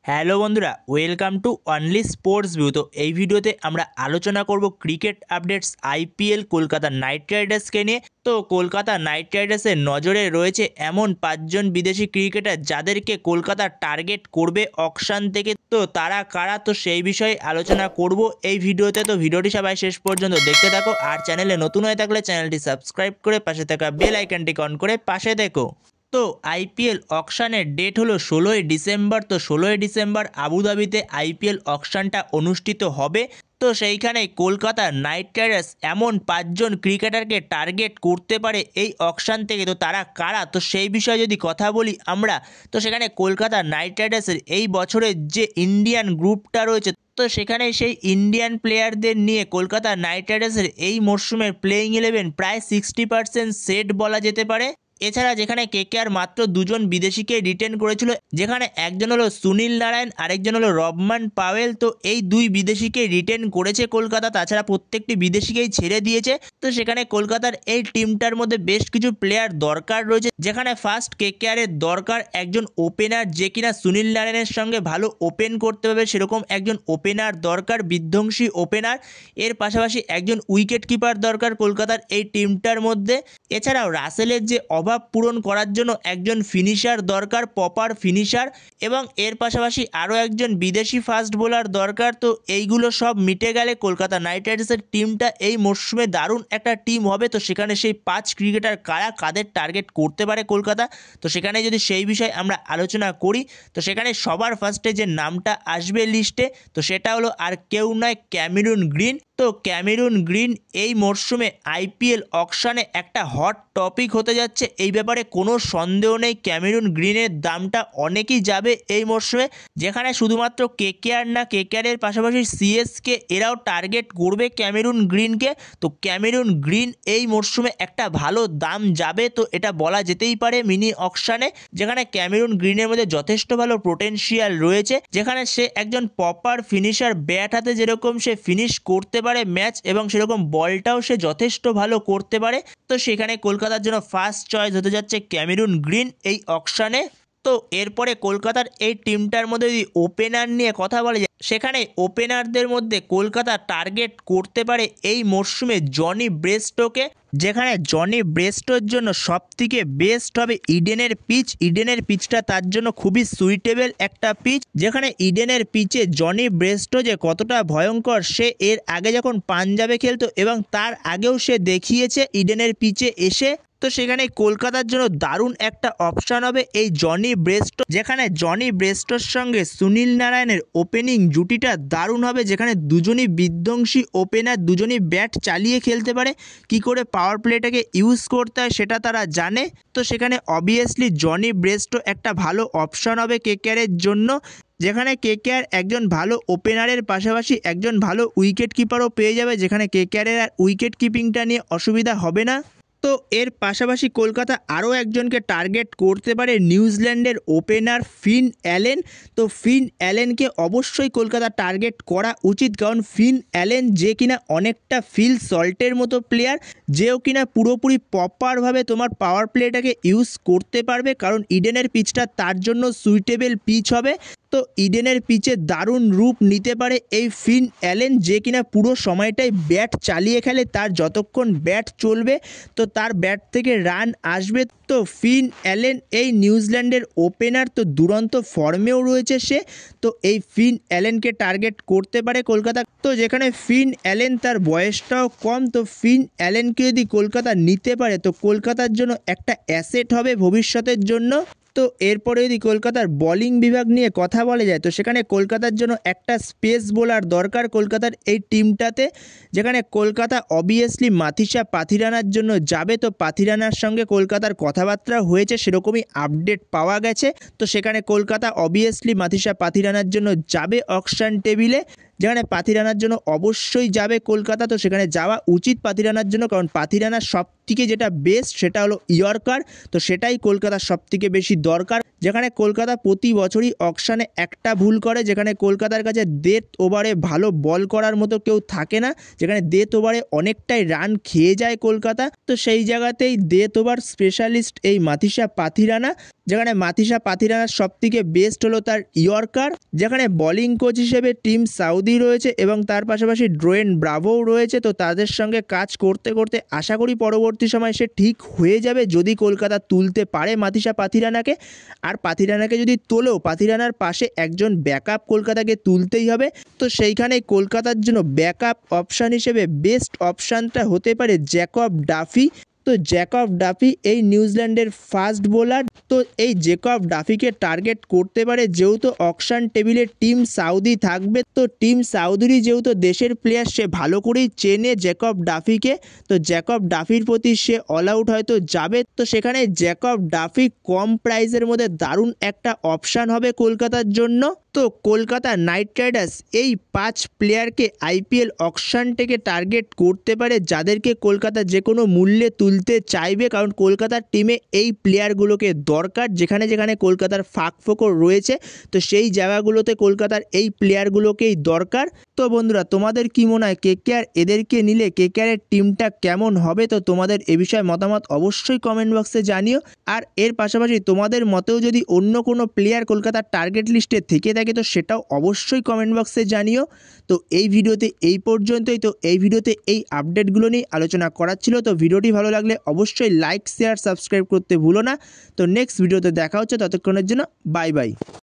Hello বন্ধুরা, welcome to only sports view. তো এই ভিডিওতে আমরা আলোচনা করব cricket updates IPL Kolkata knight রাইডার্সকে নিয়ে। তো কলকাতা নাইট রাইডার্সের নজরে রয়েছে এমন 5জন বিদেশি ক্রিকেটার যাদেরকে কলকাতা টার্গেট করবে অকশন থেকে। তো তারা কারা, তো সেই বিষয়ে আলোচনা করব এই ভিডিওতে। তো ভিডিওটি সবাই শেষ পর্যন্ত দেখতে থাকো, আর চ্যানেলে নতুন হয়ে থাকলে চ্যানেলটি সাবস্ক্রাইব করে পাশে থাকা বেল আইকনটি অন করে পাশে দেখো। তো আইপিএল অকশনের ডেট হলো 16ই ডিসেম্বর। তো 16ই ডিসেম্বর আবুধাবিতে আইপিএল অকশনটা অনুষ্ঠিত হবে। তো সেইখানে কলকাতা নাইট রাইডার্স এমন 5জন ক্রিকেটারকে টার্গেট করতে পারে এই অকশন থেকে। তো তারা কারা, তো সেই বিষয়ে যদি কথা বলি আমরা, তো সেখানে কলকাতা নাইট রাইডার্সের এই বছরের যে ইন্ডিয়ান গ্রুপটা রয়েছে, তো সেখানে সেই ইন্ডিয়ান প্লেয়ারদের নিয়ে কলকাতা নাইট রাইডার্সের এই মরশুমের প্লেইং 11 প্রায় 60% সেট বলা যেতে পারে। এছাড়া যেখানে কেকেআর মাত্র 2জন বিদেশিকে রিটেন করেছিল, যেখানে একজন হলো সুনীল নারায়ণ, আরেকজন হলো রবমান পাওয়েল। তো এই দুই বিদেশিকে রিটেন করেছে কলকাতা, তাছাড়া প্রত্যেকটি বিদেশিকেই ছেড়ে দিয়েছে। তো সেখানে কলকাতার এই টিমটার মধ্যে বেশ কিছু প্লেয়ার দরকার রয়েছে, যেখানে ফার্স্ট কেকেআরের দরকার একজন ওপেনার, যে কিনা সুনীল নারায়ণের সঙ্গে ভালো ওপেন করতে পারবে, সেরকম একজন ওপেনার দরকার, বিধ্বংসী ওপেনার। এর পাশাপাশি একজন উইকেট কিপার দরকার কলকাতার এই টিমটার মধ্যে। এছাড়াও রাসেলের যে অভাব পূরণ করার জন্য একজন ফিনিশার দরকার, প্রপার ফিনিশার, এবং এর পাশাপাশি আরও একজন বিদেশি ফাস্ট বোলার দরকার। তো এইগুলো সব মিটে গেলে কলকাতা নাইট রাইডার্সের টিমটা এই মরশুমে দারুণ একটা টিম হবে। তো সেখানে সেই 5 ক্রিকেটার কারা, কাদের টার্গেট করতে পারে কলকাতা, তো সেখানে যদি সেই বিষয়ে আমরা আলোচনা করি, তো সেখানে সবার ফার্স্টে যে নামটা আসবে লিস্টে, তো সেটা হলো আর কেউ নয়, ক্যামেরুন গ্রিন। তো ক্যামেরুন গ্রিন এই মরশুমে আইপিএল অকশনে একটা হট টপিক হতে যাচ্ছে, এই ব্যাপারে কোনো সন্দেহ নেই। ক্যামেরুন গ্রিনের দামটা অনেকই যাবে এই মরশুমে, যেখানে শুধুমাত্র কেকেআর না, কেকেআরের পাশাপাশি সিএসকে এরাও টার্গেট করবে ক্যামেরুন গ্রিনকে। তো ক্যামেরুন গ্রিন এই মরশুমে একটা ভালো দাম যাবে, তো এটা বলা যেতেই পারে মিনি অকশনে, যেখানে ক্যামেরুন গ্রিনের মধ্যে যথেষ্ট ভালো পোটেনশিয়াল রয়েছে, যেখানে সে একজন প্রপার ফিনিশার, ব্যাট হাতে যেরকম সে ফিনিশ করতে পারে ম্যাচ, এবং সেরকম বলটাও সে যথেষ্ট ভালো করতে পারে। তো সেখানে কলকাতার জন্য ফার্স্ট চয়েস হতে যাচ্ছে ক্যামেরুন গ্রিন এই অকশনে। তো এরপরে কলকাতার এই টিমটার মধ্যে যদি ওপেনার নিয়ে কথা বলা যায়, সেখানে ওপেনারদের মধ্যে কলকাতা টার্গেট করতে পারে এই মরশুমে জনি ব্রেস্টোকে, যেখানে জনি ব্রেস্টোর জন্য সবথেকে বেস্ট হবে ইডেনের পিচ। ইডেনের পিচটা তার জন্য খুবই সুইটেবল একটা পিচ, যেখানে ইডেনের পিচে জনি ব্রেস্টো যে কতটা ভয়ঙ্কর, সে এর আগে যখন পাঞ্জাবে খেলতো এবং তার আগেও সে দেখিয়েছে ইডেনের পিচে এসে। তো সেখানে কলকাতার জন্য দারুণ একটা অপশান হবে এই জনি ব্রেস্টো, যেখানে জনি ব্রেস্টোর সঙ্গে সুনীল নারায়ণের ওপেনিং জুটিটা দারুণ হবে, যেখানে দুজনই বিধ্বংসী ওপেনার, দুজনই ব্যাট চালিয়ে খেলতে পারে, কি করে পাওয়ার প্লেটাকে ইউজ করতে হয় সেটা তারা জানে। তো সেখানে অবভিয়াসলি জনি ব্রেস্টো একটা ভালো অপশান হবে কেকেআরের জন্য, যেখানে কেকেআর একজন ভালো ওপেনারের পাশাপাশি একজন ভালো উইকেট কিপারও পেয়ে যাবে, যেখানে কেকেআরের আর উইকেট কিপিংটা নিয়ে অসুবিধা হবে না। তো এর পাশাপাশি কলকাতা আরও একজনকে টার্গেট করতে পারে, নিউজিল্যান্ডের ওপেনার ফিন অ্যালেন। তো ফিন অ্যালেনকে অবশ্যই কলকাতা টার্গেট করা উচিত, কারণ ফিন অ্যালেন যে কিনা অনেকটা ফিল সল্টের মতো প্লেয়ার, যেও কিনা পুরোপুরি প্রপারভাবে তোমার পাওয়ার প্লেটাকে ইউজ করতে পারবে, কারণ ইডেনের পিচটা তার জন্য সুইটেবল পিচ হবে। তো ইডেনের পিচে দারুণ রূপ নিতে পারে এই ফিন অ্যালেন, যে কিনা পুরো সময়টাই ব্যাট চালিয়ে খেলে, তার যতক্ষণ ব্যাট চলবে তো তার ব্যাট থেকে রান আসবে। তো ফিন অ্যালেন এই নিউজিল্যান্ডের ওপেনার, তো দুরন্ত ফর্মেও রয়েছে সে। তো এই ফিন অ্যালেনকে টার্গেট করতে পারে কলকাতা। তো যেখানে ফিন অ্যালেন তার বয়সটাও কম, তো ফিন অ্যালেনকে যদি কলকাতা নিতে পারে, তো কলকাতার জন্য একটা অ্যাসেট হবে ভবিষ্যতের জন্য। তো এরপরে যদি কলকাতার বোলিং বিভাগ নিয়ে কথা বলা যায়, তো সেখানে কলকাতার জন্য একটা স্পেস বোলার দরকার কলকাতার এই টিমটাতে, যেখানে কলকাতা অবভিয়াসলি মাথিসা পাথিরানার জন্য যাবে। তো পাথিরানার সঙ্গে কলকাতার কথাবার্তা হয়েছে, সেরকমই আপডেট পাওয়া গেছে। তো সেখানে কলকাতা অবভিয়াসলি মাথিসা পাথিরানার জন্য যাবে অকশন টেবিলে, যেখানে পাথিরানার জন্য অবশ্যই যাবে কলকাতা। তো সেখানে যাওয়া উচিত পাথিরানার জন্য, কারণ পাথিরানার সবথেকে যেটা বেস্ট সেটা হলো ইয়র্কার, তো সেটাই কলকাতার সবথেকে বেশি দরকার, যেখানে কলকাতা প্রতি বছরই অকশানে একটা ভুল করে, যেখানে কলকাতার কাছে ডেথ ওভারে ভালো বল করার মতো কেউ থাকে না, যেখানে ডেথ ওভারে অনেকটাই রান খেয়ে যায় কলকাতা। তো সেই জায়গাতেই ডেথ ওভার স্পেশালিস্ট এই মাথিসা পাথিরানা, যেখানে মাথিসা পাথিরানার সবথেকে বেস্ট হলো তার ইয়র্কার, যেখানে বোলিং কোচ হিসেবে টিম সাউদি রয়েছে এবং তার পাশাপাশি ড্রোয়েন ব্রাভোও রয়েছে। তো তাদের সঙ্গে কাজ করতে করতে আশা করি পরবর্তী সময় সে ঠিক হয়ে যাবে যদি কলকাতা তুলতে পারে মাথিসা পাথিরানাকে। আর পাথিরানাকে যদি তোলেও, পাথিরানার পাশে একজন ব্যাকআপ কলকাতাকে তুলতেই হবে। তো সেইখানে কলকাতার জন্য ব্যাকআপ অপশান হিসেবে বেস্ট অপশানটা হতে পারে জ্যাকব ডাফি। তো জ্যাকব ডাফি এই নিউজিল্যান্ডের ফাস্ট বোলার। তো এই জ্যাকব ডাফিকে টার্গেট করতে পারে, যেহেতু অকশন টেবিলে টিম সাউদি থাকবে। তো টিম সাউদিরই যেহেতু দেশের প্লেয়ার, সে ভালো করেই চেনে জ্যাকব ডাফিকে। তো জ্যাকব ডাফির প্রতি সে অল আউট হয়তো যাবে। তো সেখানে জ্যাকব ডাফি কম প্রাইসের মধ্যে দারুণ একটা অপশান হবে কলকাতার জন্য। তো কলকাতা নাইট রাইডার্স এই 5 প্লেয়ারকে আইপিএল অকশন থেকে টার্গেট করতে পারে, যাদেরকে কলকাতা যে কোনো মূল্যে তুলতে চাইবে, কারণ কলকাতার টিমে এই প্লেয়ারগুলোকে দরকার। যেখানে যেখানে কলকাতার ফাঁক ফোকর রয়েছে, তো সেই জায়গাগুলোতে কলকাতার এই প্লেয়ারগুলোকেই দরকার। তো বন্ধুরা, তোমাদের কি মনে হয় কেকেআর এদেরকে নিলে কেকেআরের টিমটা কেমন হবে? তো তোমাদের এ বিষয়ে মতামত অবশ্যই কমেন্ট বক্সে জানিও। আর এর পাশাপাশি তোমাদের মতেও যদি অন্য কোনো প্লেয়ার কলকাতার টার্গেট লিস্টে থেকে থাকে, তো সেটাও অবশ্যই কমেন্ট বক্সে জানিও। তো এই ভিডিওতে এই পর্যন্তই। তো এই ভিডিওতে এই আপডেটগুলো নিয়ে আলোচনা করার ছিল। তো ভিডিওটি ভালো লাগলে অবশ্যই লাইক, শেয়ার, সাবস্ক্রাইব করতে ভুলো না। তো নেক্সট ভিডিওতে দেখা হচ্ছে, ততক্ষণের জন্য বাই বাই।